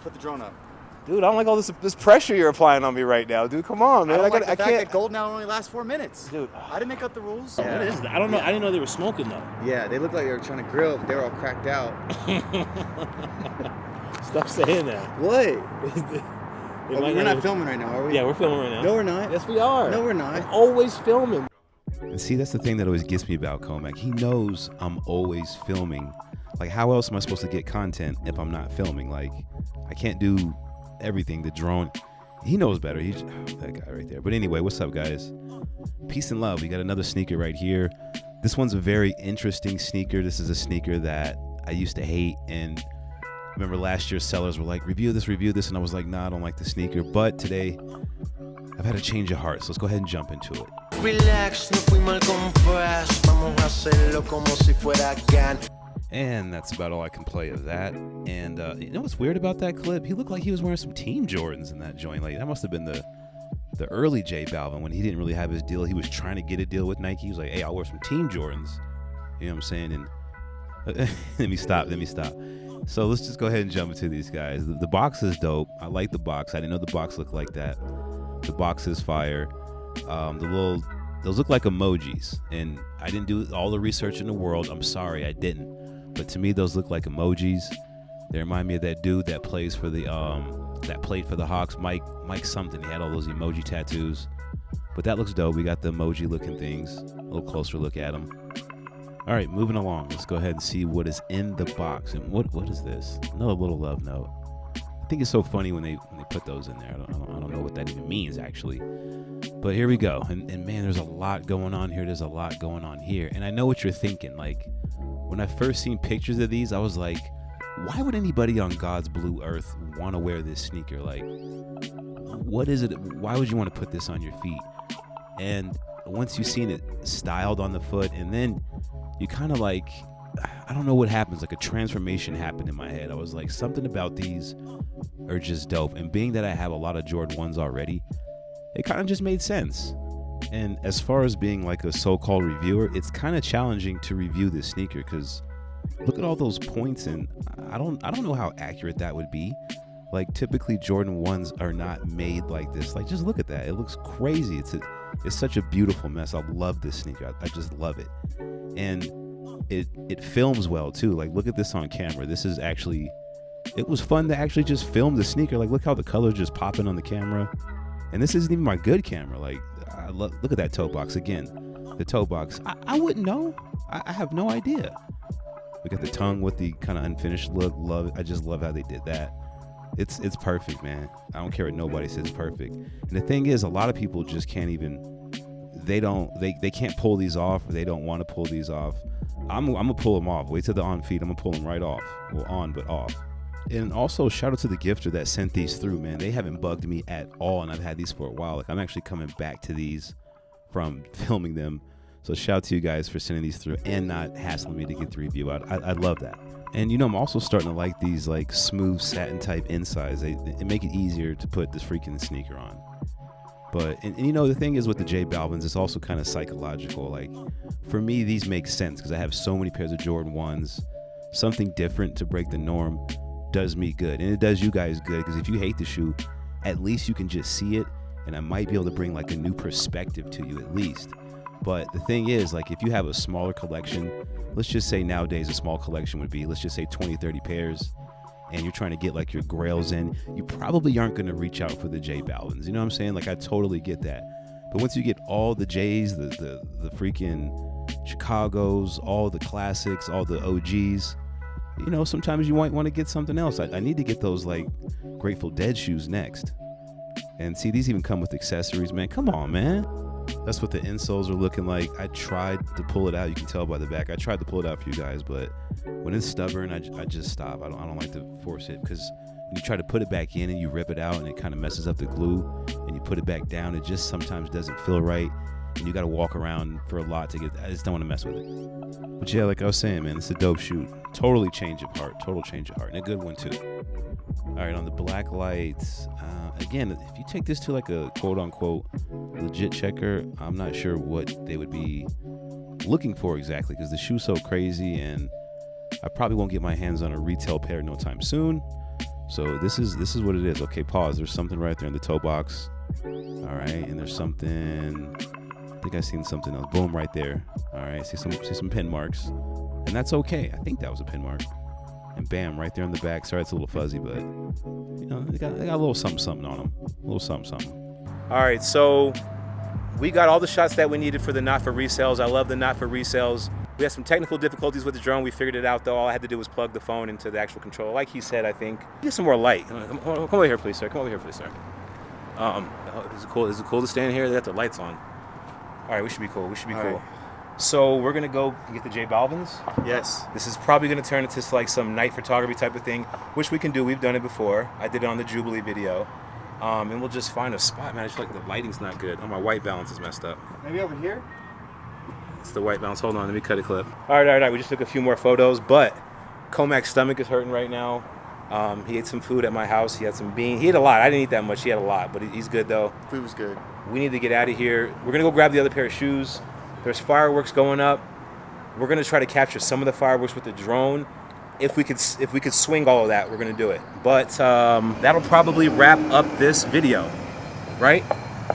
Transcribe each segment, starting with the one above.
Put the drone up. Dude, I don't like all this pressure you're applying on me right now, dude. Come on, man. I don't like the fact that golden hour only lasts 4 minutes. Dude, I didn't make up the rules. What is that? I don't know. I didn't know they were smoking though. Yeah, they look like they were trying to grill, but they were all cracked out. Stop saying that. What? We're not filming right now, are we? Yeah, we're filming right now. No, we're not. Yes, we are. No, we're not. We're always filming. And see, that's the thing that always gets me about Comac. He knows I'm always filming. Like, how else am I supposed to get content if I'm not filming? Like, I can't do everything. The drone, he knows better. He's that guy right there. But anyway, what's up, guys? Peace and love. We got another sneaker right here. This one's a very interesting sneaker. This is a sneaker that I used to hate. And remember last year, sellers were like, review this. And I was like, nah, I don't like the sneaker. But today, I've had a change of heart. So let's go ahead and jump into it. Relax, no fui mal compás. Vamos a hacerlo como si fuera gan. And that's about all I can play of that. And you know what's weird about that clip? He looked like he was wearing some Team Jordans in that joint. Like, that must have been the early J Balvin when he didn't really have his deal. He was trying to get a deal with Nike. He was like, hey, I'll wear some Team Jordans. You know what I'm saying? And let me stop. So let's just go ahead and jump into these guys. The box is dope. I like the box. I didn't know the box looked like that. The box is fire. Those look like emojis. And I didn't do all the research in the world. I'm sorry, I didn't. But to me, those look like emojis. They remind me of that dude that plays for the that played for the Hawks, Mike something. He had all those emoji tattoos. But that looks dope. We got the emoji looking things. A little closer look at them. All right, moving along. Let's go ahead and see what is in the box. And what is this? Another little love note. I think it's so funny when they put those in there. I don't know what that even means actually. But here we go. And man, there's a lot going on here. There's a lot going on here. And I know what you're thinking. Like, when I first seen pictures of these, I was like, why would anybody on God's blue earth want to wear this sneaker? Like, what is it? Why would you want to put this on your feet? And once you've seen it styled on the foot, and then you kind of like, I don't know what happens, like a transformation happened in my head. I was like, something about these are just dope. And being that I have a lot of Jordan 1s already, it kind of just made sense. And as far as being like a so-called reviewer, it's kind of challenging to review this sneaker because look at all those points, and I don't know how accurate that would be. Like, typically Jordan 1s are not made like this. Like, just look at that. It looks crazy. It's such a beautiful mess. I love this sneaker. I just love it. And it films well too. Like, look at this on camera. This is actually, it was fun to actually just film the sneaker. Like, look how the color's just popping on the camera. And this isn't even my good camera. Like, look at that toe box again. The toe box. I wouldn't know. I have no idea. We got the tongue with the kind of unfinished look. I just love how they did that. It's perfect, man. I don't care what nobody says. It's perfect. And the thing is, a lot of people just can't even. They can't pull these off, or they don't want to pull these off. I'm gonna pull them off. Wait till the on feet. I'm gonna pull them right off. Well, on but off. And also, shout out to the gifter that sent these through, man. They haven't bugged me at all, and I've had these for a while. Like, I'm actually coming back to these from filming them. So shout out to you guys for sending these through and not hassling me to get the review out. I love that. And, you know, I'm also starting to like these, like, smooth satin type insides. They make it easier to put this freaking sneaker on. But, and you know, the thing is with the J Balvins, it's also kind of psychological. Like, for me, these make sense because I have so many pairs of Jordan 1s. Something different to break the norm does me good, and it does you guys good, because if you hate the shoe, at least you can just see it, and I might be able to bring like a new perspective to you at least. But the thing is, like, if you have a smaller collection, let's just say nowadays a small collection would be, let's just say 20-30 pairs, and you're trying to get like your grails in, you probably aren't going to reach out for the J Balvins. You know what I'm saying? Like, I totally get that. But once you get all the J's, the freaking Chicagos, all the classics, all the OGs, you know, sometimes you might want to get something else. I need to get those like Grateful Dead shoes next. And see, these even come with accessories, man. Come on, man. That's what the insoles are looking like. I tried to pull it out. You can tell by the back. I tried to pull it out for you guys, but when it's stubborn, I just stop. I don't like to force it, because when you try to put it back in and you rip it out and it kind of messes up the glue, and you put it back down, it just sometimes doesn't feel right. And you got to walk around for a lot to get. I just don't want to mess with it. But yeah, like I was saying, man, it's a dope shoot. Totally change of heart. Total change of heart, and a good one too. All right, on the black lights. Again, if you take this to like a quote unquote legit checker, I'm not sure what they would be looking for exactly, because the shoe's so crazy, and I probably won't get my hands on a retail pair no time soon. So this is what it is. Okay, pause. There's something right there in the toe box. All right, and there's something. I think I seen something else. Boom, right there. All right, see some pin marks, and that's okay. I think that was a pin mark. And bam, right there in the back. Sorry, it's a little fuzzy, but you know, they got a little something on them. A little something. All right, so we got all the shots that we needed for the not for resales. I love the not for resales. We had some technical difficulties with the drone. We figured it out though. All I had to do was plug the phone into the actual controller. Like he said, I think. Get some more light. Come over here, please, sir. Come over here, please, sir. Is it cool to stand here? They got the lights on. All right, we should be cool. Cool. Right. So we're gonna go get the J Balvins. Yes. This is probably gonna turn into like some night photography type of thing, which we can do. We've done it before. I did it on the Jubilee video. And we'll just find a spot, man. I just feel like the lighting's not good. Oh, my white balance is messed up. Maybe over here? It's the white balance. Hold on, let me cut a clip. All right. We just took a few more photos, but Comac's stomach is hurting right now. He ate some food at my house. He had some beans. He ate a lot. I didn't eat that much. He had a lot, but he's good though. Food was good. We need to get out of here. We're gonna go grab the other pair of shoes. There's fireworks going up. We're gonna try to capture some of the fireworks with the drone. If we could swing all of that, we're gonna do it. But that'll probably wrap up this video, right?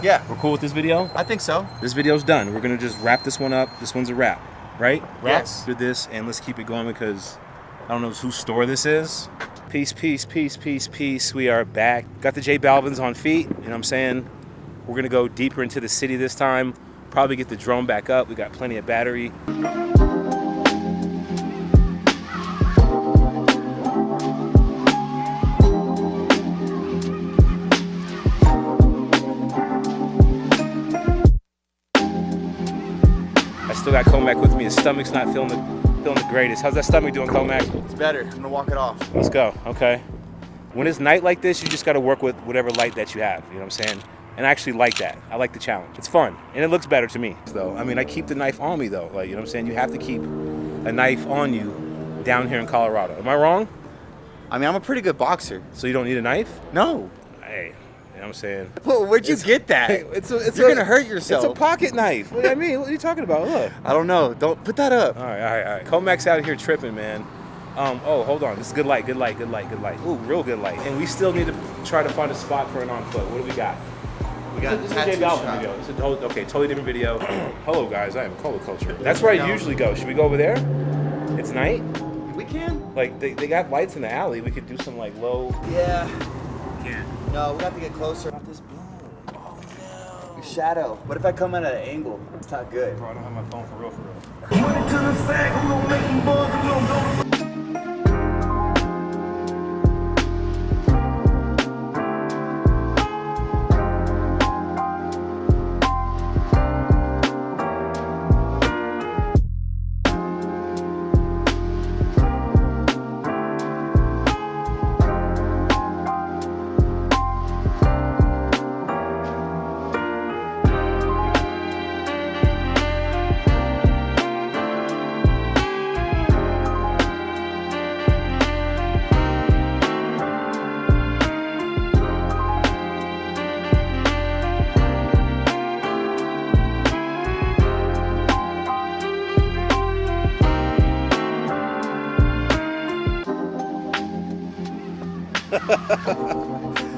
Yeah. We're cool with this video? I think so. This video's done. We're gonna just wrap this one up. This one's a wrap, right? Yes. Do this and let's keep it going because I don't know whose store this is. Peace. We are back. Got the J Balvins on feet. You know what I'm saying? We're gonna go deeper into the city this time. Probably get the drone back up. We got plenty of battery. I still got Comac with me. His stomach's not feeling the greatest. How's that stomach doing, Comac? It's better. I'm gonna walk it off. Let's go. Okay. When it's night like this, you just got to work with whatever light that you have. You know what I'm saying? And I actually like that. I like the challenge. It's fun. And it looks better to me, though. I mean, I keep the knife on me, though. Like, you know what I'm saying? You have to keep a knife on you down here in Colorado. Am I wrong? I mean, I'm a pretty good boxer. So you don't need a knife? No. Hey, you know what I'm saying? Well, where'd you get that? You're gonna hurt yourself. It's a pocket knife. What do I mean? What are you talking about? Look. I don't know. Don't put that up. All right. Comac's out here tripping, man. Oh, hold on. This is good light. Ooh, real good light. And we still need to try to find a spot for an on foot. What do we got? We got This is a J Balvin video. This is okay, totally different video. Hello, guys. I am color culture. That's where I usually go. Should we go over there? It's night. We can. Like they got lights in the alley. We could do some like low. Yeah. Can't. No, we have to get closer. Not this boom. Oh no. Your shadow. What if I come in at an angle? It's not good. Bro, I don't have my phone for real.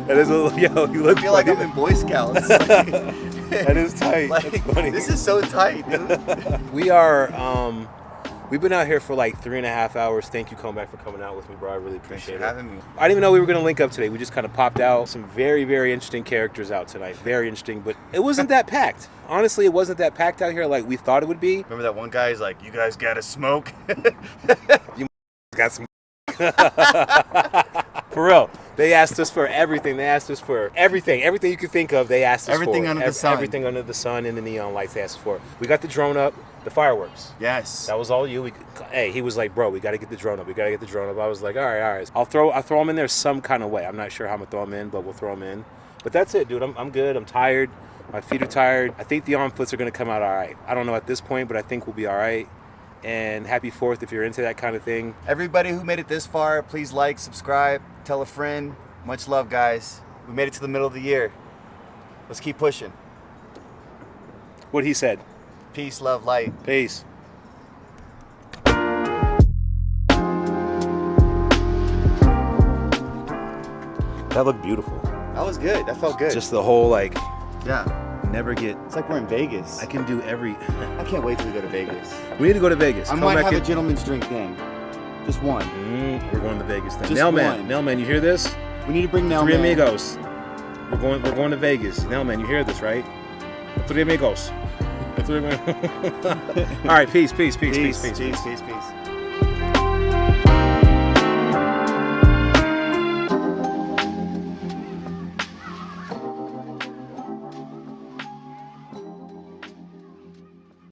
That is a little, you look I feel like I'm in Boy Scouts. That is tight. Like, That's funny. this is so tight, dude. We are, we've been out here for like 3.5 hours. Thank you, Comeback, for coming out with me, bro. I really Thanks appreciate for it. having me. I didn't even know we were going to link up today. We just kind of popped out. Some very, very interesting characters out tonight. Very interesting, but it wasn't that packed. Honestly, it wasn't that packed out here like we thought it would be. Remember that one guy's like, you guys gotta smoke? You got some for real. They asked us for everything. They asked us for everything you could think of. They asked us Everything for under the sun. Everything under the sun and the neon lights. They asked us for. We got the drone up, the fireworks. Yes. That was all you. He was like, bro, we got to get the drone up. I was like, all right. I'll throw them in there some kind of way. I'm not sure how I'm gonna throw them in, but we'll throw them in. But that's it, dude. I'm good. I'm tired. My feet are tired. I think the on foots are gonna come out all right. I don't know at this point, but I think we'll be all right. And happy 4th if you're into that kind of thing. Everybody who made it this far, please like, subscribe, tell a friend. Much love, guys. We made it to the middle of the year. Let's keep pushing. What he said. Peace, love, light. Peace. That looked beautiful. That was good. That felt good. Just the whole like yeah. never get. It's like we're in Vegas. I can do every. I can't wait till we go to Vegas. We need to go to Vegas. I might have a gentleman's drink then. Just one. We're going to Vegas then. Just Nailman, one. Nailman, you hear this? We need to bring Nailman. Three amigos. We're going to Vegas. Nailman, you hear this, right? Three amigos. All right, peace. Peace.